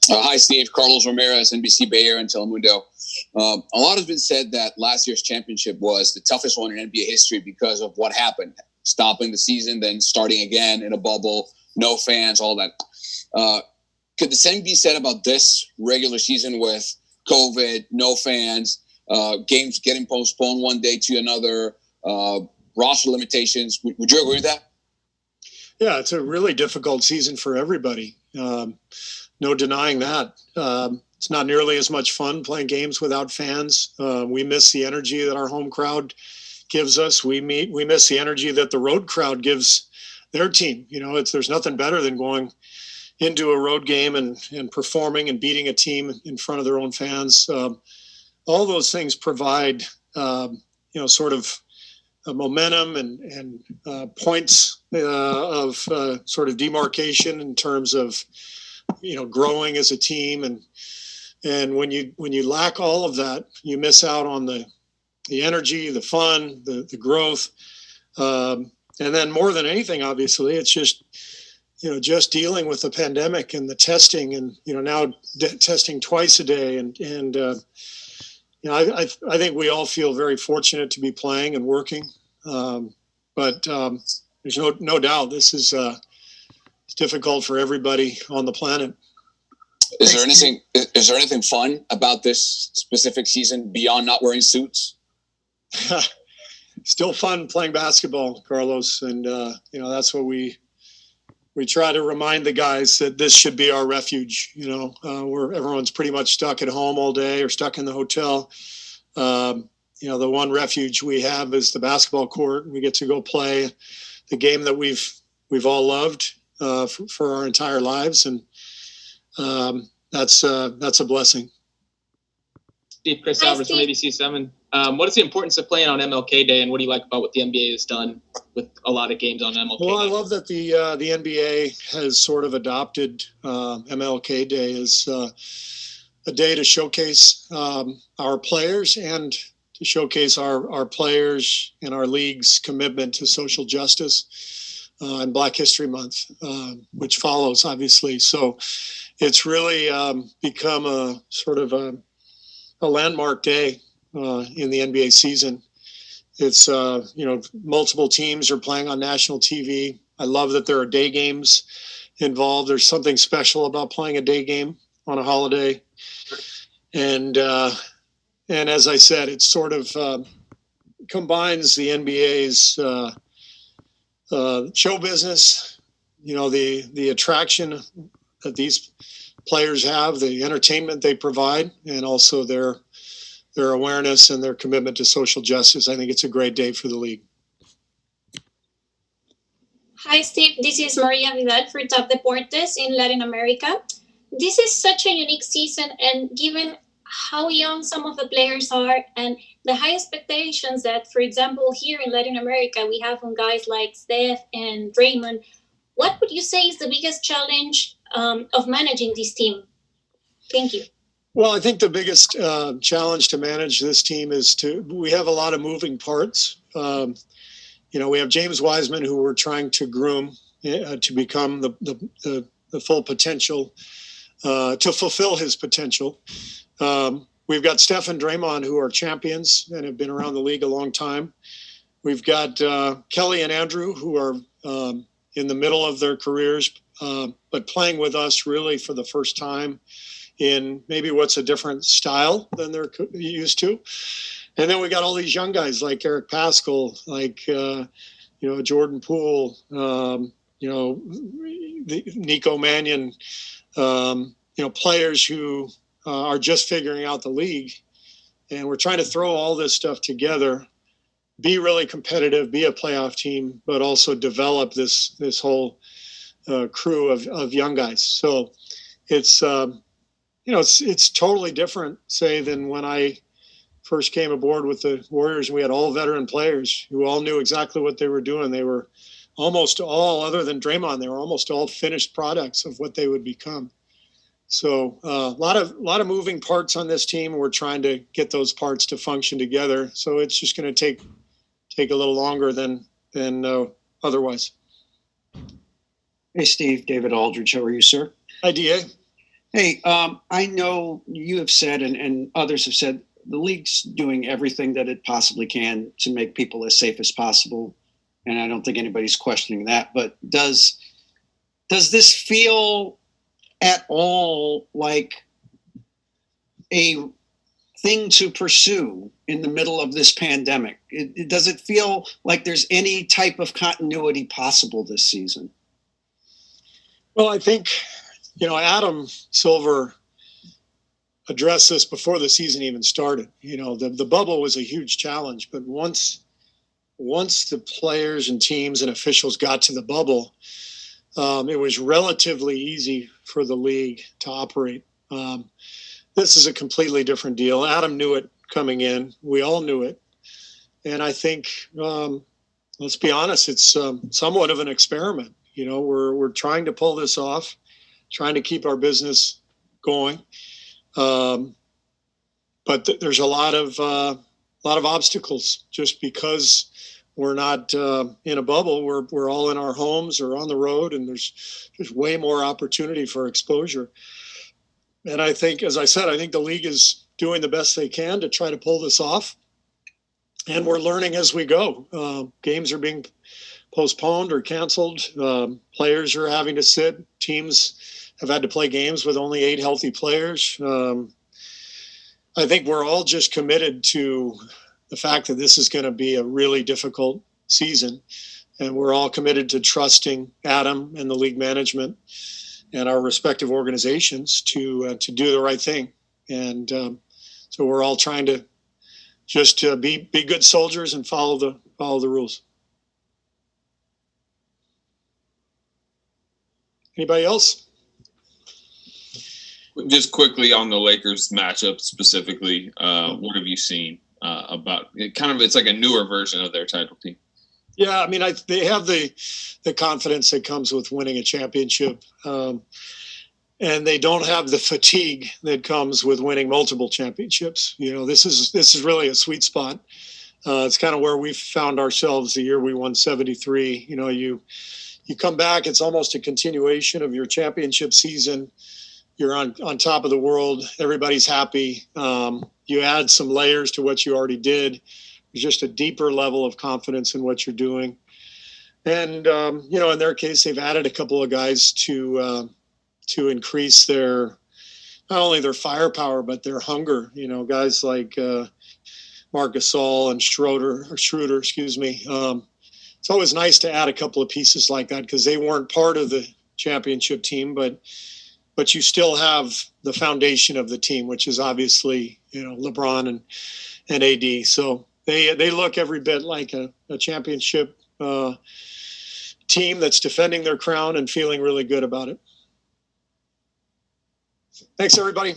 Hi, Steve. Carlos Ramirez, NBC Bay Area and Telemundo. A lot has been said that last year's championship was the toughest one in NBA history because of what happened. Stopping the season, then starting again in a bubble, no fans, all that. Could the same be said about this regular season with COVID, no fans, games getting postponed one day to another, roster limitations? Would you agree with that? Yeah, it's a really difficult season for everybody. No denying that. It's not nearly as much fun playing games without fans. We miss the energy that our home crowd gives us. We miss the energy that the road crowd gives their team. There's nothing better than going into a road game and performing and beating a team in front of their own fans. All those things provide, sort of a momentum and points of sort of demarcation in terms of, growing as a team. And when you lack all of that, you miss out on the energy, the fun, the growth. And then more than anything, obviously, it's just dealing with the pandemic and the testing and, now testing twice a day. I think we all feel very fortunate to be playing and working. But there's no doubt this is it's difficult for everybody on the planet. Is there anything fun about this specific season beyond not wearing suits? Still fun playing basketball, Carlos, and that's what we try to remind the guys, that this should be our refuge. Where everyone's pretty much stuck at home all day or stuck in the hotel. The one refuge we have is the basketball court. We get to go play the game that we've all loved for our entire lives, and that's a blessing. Steve, Chris Alvarez from ABC7. What is the importance of playing on MLK Day, and what do you like about what the NBA has done with a lot of games on MLK Day? Well, I love that the NBA has sort of adopted MLK Day as a day to showcase our players and to showcase our players and our league's commitment to social justice and Black History Month, which follows, obviously. So it's really become a sort of a landmark day in the NBA season. It's, multiple teams are playing on national TV. I love that there are day games involved. There's something special about playing a day game on a holiday. And as I said, it sort of combines the NBA's show business, the attraction that these players have, the entertainment they provide, and also their awareness and their commitment to social justice. I think it's a great day for the league. Hi, Steve. This is Maria Vidal for Top Deportes in Latin America. This is such a unique season, and given how young some of the players are and the high expectations that, for example, here in Latin America, we have on guys like Steph and Draymond, what would you say is the biggest challenge of managing this team? Thank you. Well, I think the biggest challenge to manage this team is we have a lot of moving parts. We have James Wiseman, who we're trying to groom to become the full potential, to fulfill his potential. We've got Steph and Draymond, who are champions and have been around the league a long time. We've got Kelly and Andrew, who are in the middle of their careers, but playing with us really for the first time in maybe what's a different style than they're used to. And then we got all these young guys like Eric Paschall, like, Jordan Poole, Nico Mannion, players who are just figuring out the league. And we're trying to throw all this stuff together, be really competitive, be a playoff team, but also develop this whole crew of young guys. So it's, it's totally different, say, than when I first came aboard with the Warriors. We had all veteran players who all knew exactly what they were doing. They were almost all, other than Draymond, they were almost all finished products of what they would become. So a lot of moving parts on this team. We're trying to get those parts to function together. So it's just going to take a little longer than otherwise. Hey, Steve, David Aldridge. How are you, sir? Hi, DA. Hey, I know you have said, and others have said, the league's doing everything that it possibly can to make people as safe as possible. And I don't think anybody's questioning that. But does this feel at all like a thing to pursue in the middle of this pandemic? Does it feel like there's any type of continuity possible this season? Well, I think, Adam Silver addressed this before the season even started. The bubble was a huge challenge, but once the players and teams and officials got to the bubble, it was relatively easy for the league to operate. This is a completely different deal. Adam knew it coming in. We all knew it. And I think, let's be honest, it's somewhat of an experiment. We're trying to pull this off, trying to keep our business going. But there's a lot of obstacles just because we're not in a bubble. We're all in our homes or on the road, and there's way more opportunity for exposure. And I think, as I said, I think the league is doing the best they can to try to pull this off. And we're learning as we go. Games are being postponed or canceled. Players are having to sit. Teams have had to play games with only 8 healthy players. I think we're all just committed to the fact that this is going to be a really difficult season. And we're all committed to trusting Adam and the league management and our respective organizations to do the right thing. And so we're all trying to just be good soldiers and follow the rules. Anybody else? Just quickly on the Lakers matchup specifically, what have you seen about it? It's like a newer version of their title team. Yeah, I mean, they have the confidence that comes with winning a championship, and they don't have the fatigue that comes with winning multiple championships. This is really a sweet spot. It's kind of where we found ourselves the year we won 73. You come back, it's almost a continuation of your championship season. You're on top of the world. Everybody's happy. You add some layers to what you already did. There's just a deeper level of confidence in what you're doing. And, in their case, they've added a couple of guys to increase not only their firepower, but their hunger. Guys like Marc Gasol and Schroeder, excuse me. It's always nice to add a couple of pieces like that because they weren't part of the championship team, but you still have the foundation of the team, which is obviously, LeBron and AD. So they look every bit like a championship team that's defending their crown and feeling really good about it. Thanks, everybody.